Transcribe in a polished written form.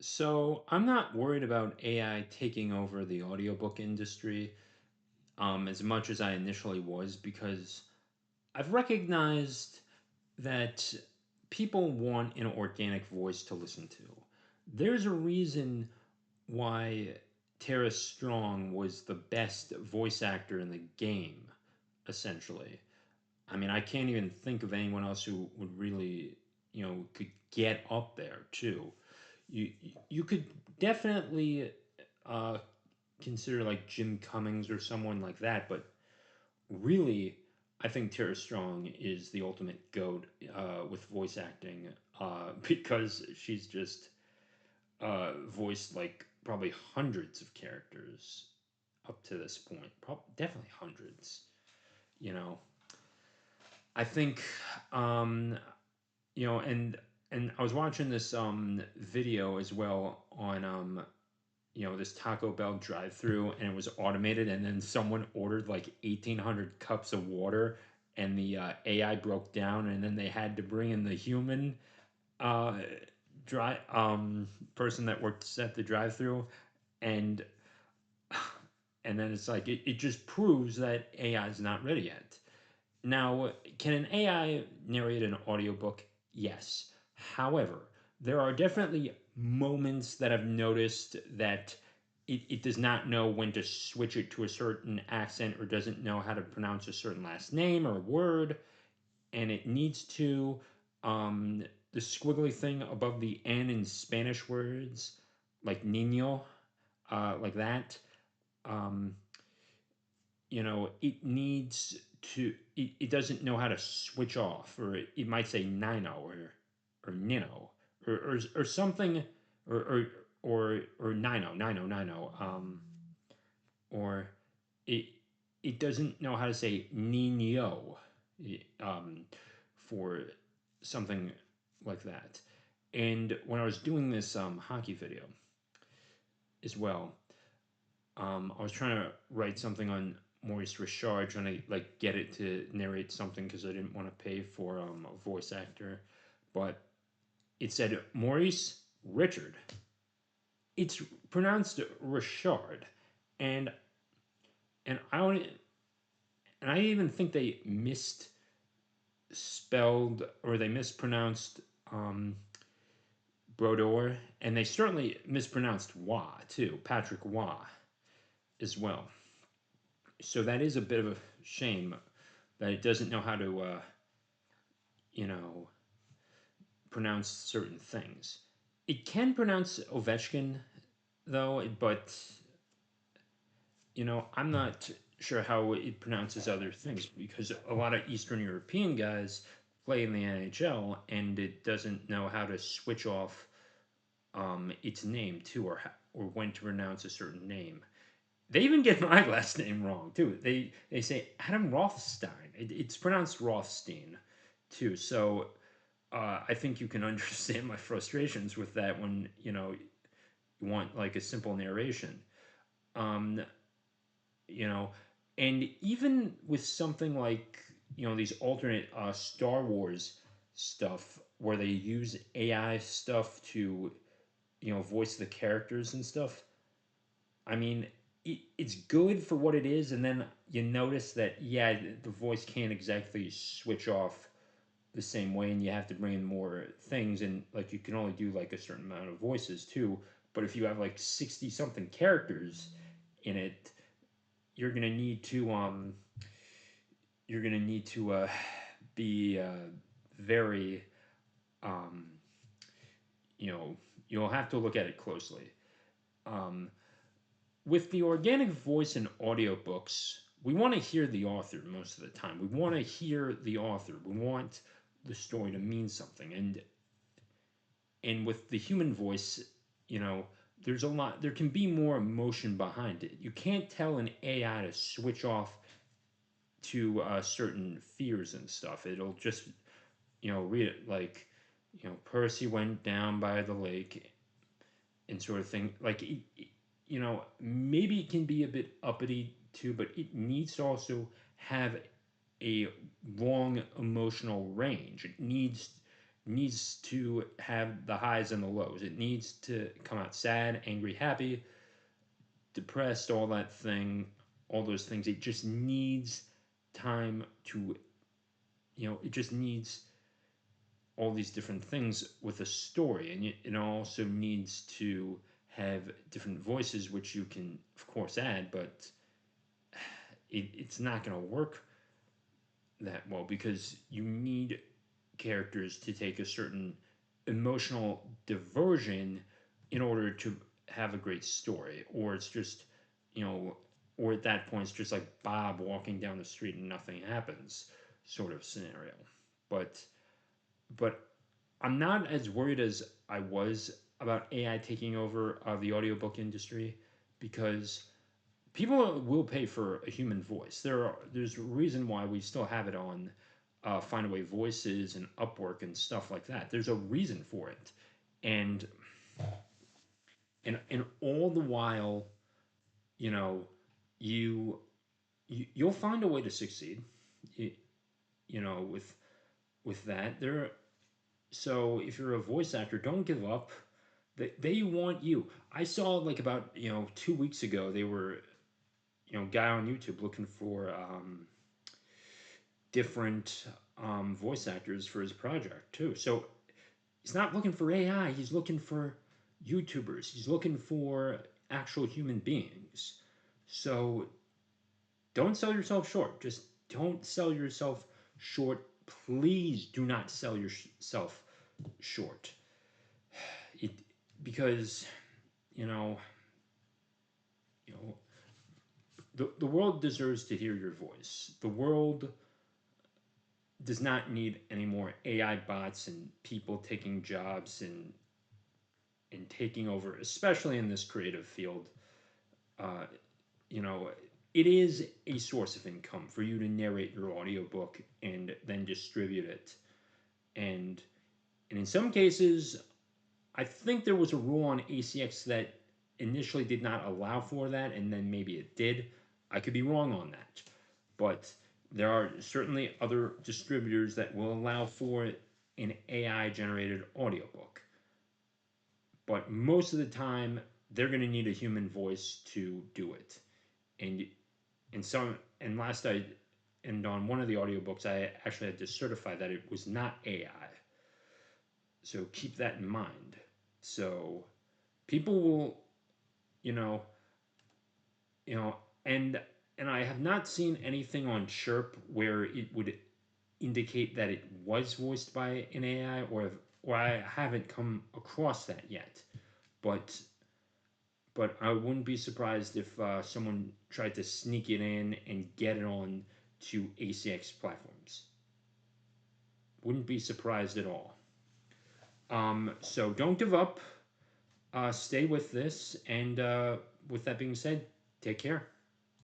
So I'm not worried about AI taking over the audiobook industry as much as I initially was because I've recognized that people want an organic voice to listen to. There's a reason why Tara Strong was the best voice actor in the game, essentially. I mean, I can't even think of anyone else who would really, could get up there too. You you could definitely uh, consider like Jim Cummings or someone like that, but really, I think Tara Strong is the ultimate goat with voice acting because she's just voiced like probably hundreds of characters up to this point. Definitely hundreds. You know, I think um, and I was watching this video as well on this Taco Bell drive-through, and it was automated, and then someone ordered like 1,800 cups of water, and the AI broke down, and then they had to bring in the human uh dry person that works at the drive-through, and and then it's like it just proves that AI is not ready yet. Now, can an AI narrate an audiobook? Yes. However, there are definitely moments that I've noticed that it does not know when to switch it to a certain accent or doesn't know how to pronounce a certain last name or word, and it needs to. Um, the squiggly thing above the N in Spanish words, like niño, like that. Um, it needs it doesn't know how to switch off, or it might say nino or nino or something, or or nino, or it it doesn't know how to say nino um, for something like that. And when I was doing this hockey video as well, I was trying to write something on Maurice Richard, trying to like get it to narrate something because I didn't want to pay for a voice actor, but it said Maurice Richard. It's pronounced Richard, and and I don't, and I even think they misspelled or they mispronounced Brodeur, and they certainly mispronounced Wah too, Patrick Wah as well. So that is a bit of a shame that it doesn't know how to, you know, pronounce certain things. It can pronounce Ovechkin, though, but, I'm not sure how it pronounces other things because a lot of Eastern European guys play in the NHL and it doesn't know how to switch off its name too, or when to pronounce a certain name. They even get my last name wrong too. They say Adam Rothstein. It's pronounced Rothstein too. So I think you can understand my frustrations with that when you want like a simple narration. Um, you know, and even with something like these alternate Star Wars stuff where they use AI stuff to voice the characters and stuff. I mean, it's good for what it is, and then you notice that yeah, the voice can't exactly switch off the same way, and you have to bring in more things, and like you can only do like a certain amount of voices too. But if you have like 60 something characters in it, you're gonna need to you're gonna need to be very um, you know you'll have to look at it closely. Um, with the organic voice in audiobooks, we want to hear the author most of the time. We want to hear the author. We want the story to mean something. And with the human voice, you know, there can be more emotion behind it. You can't tell an AI to switch off to certain fears and stuff. It'll just, read it like, Percy went down by the lake and sort of thing. Like, maybe it can be a bit uppity too, but it needs to also have a long emotional range. It needs needs to have the highs and the lows. It needs to come out sad, angry, happy, depressed, all those things. It just needs time to, it just needs all these different things with a story, and it also needs to have different voices, which you can, of course, add, but it's not going to work that well because you need characters to take a certain emotional diversion in order to have a great story, or it's just, you know, or at that point it's just like Bob walking down the street and nothing happens sort of scenario. But but I'm not as worried as I was about AI taking over the audiobook industry because people will pay for a human voice. There's a reason why we still have it on Findaway Voices and Upwork and stuff like that. There's a reason for it, and and all the while, you know, you, you'll find a way to succeed. You, with that there. So if you're a voice actor, don't give up. They want you. I saw like about 2 weeks ago they were guy on YouTube looking for different voice actors for his project too. So he's not looking for AI. He's looking for YouTubers. He's looking for actual human beings. So don't sell yourself short. Just don't sell yourself short. Please do not sell yourself short. It because you know you know the world deserves to hear your voice. The world does not need any more AI bots and people taking jobs and taking over, especially in this creative field. Uh, you know, it is a source of income for you to narrate your audiobook and then distribute it. And and in some cases, I think there was a rule on ACX that initially did not allow for that, and then maybe it did. I could be wrong on that. But there are certainly other distributors that will allow for an AI generated audiobook. But most of the time, they're going to need a human voice to do it. And and last and on one of the audiobooks, I actually had to certify that it was not AI. So keep that in mind. So people will, you know, you know, and and I have not seen anything on Chirp where it would indicate that it was voiced by an AI, or I haven't come across that yet. But I wouldn't be surprised if someone tried to sneak it in and get it on to ACX platforms. Wouldn't be surprised at all. So don't give up. Stay with this, and with that being said, take care.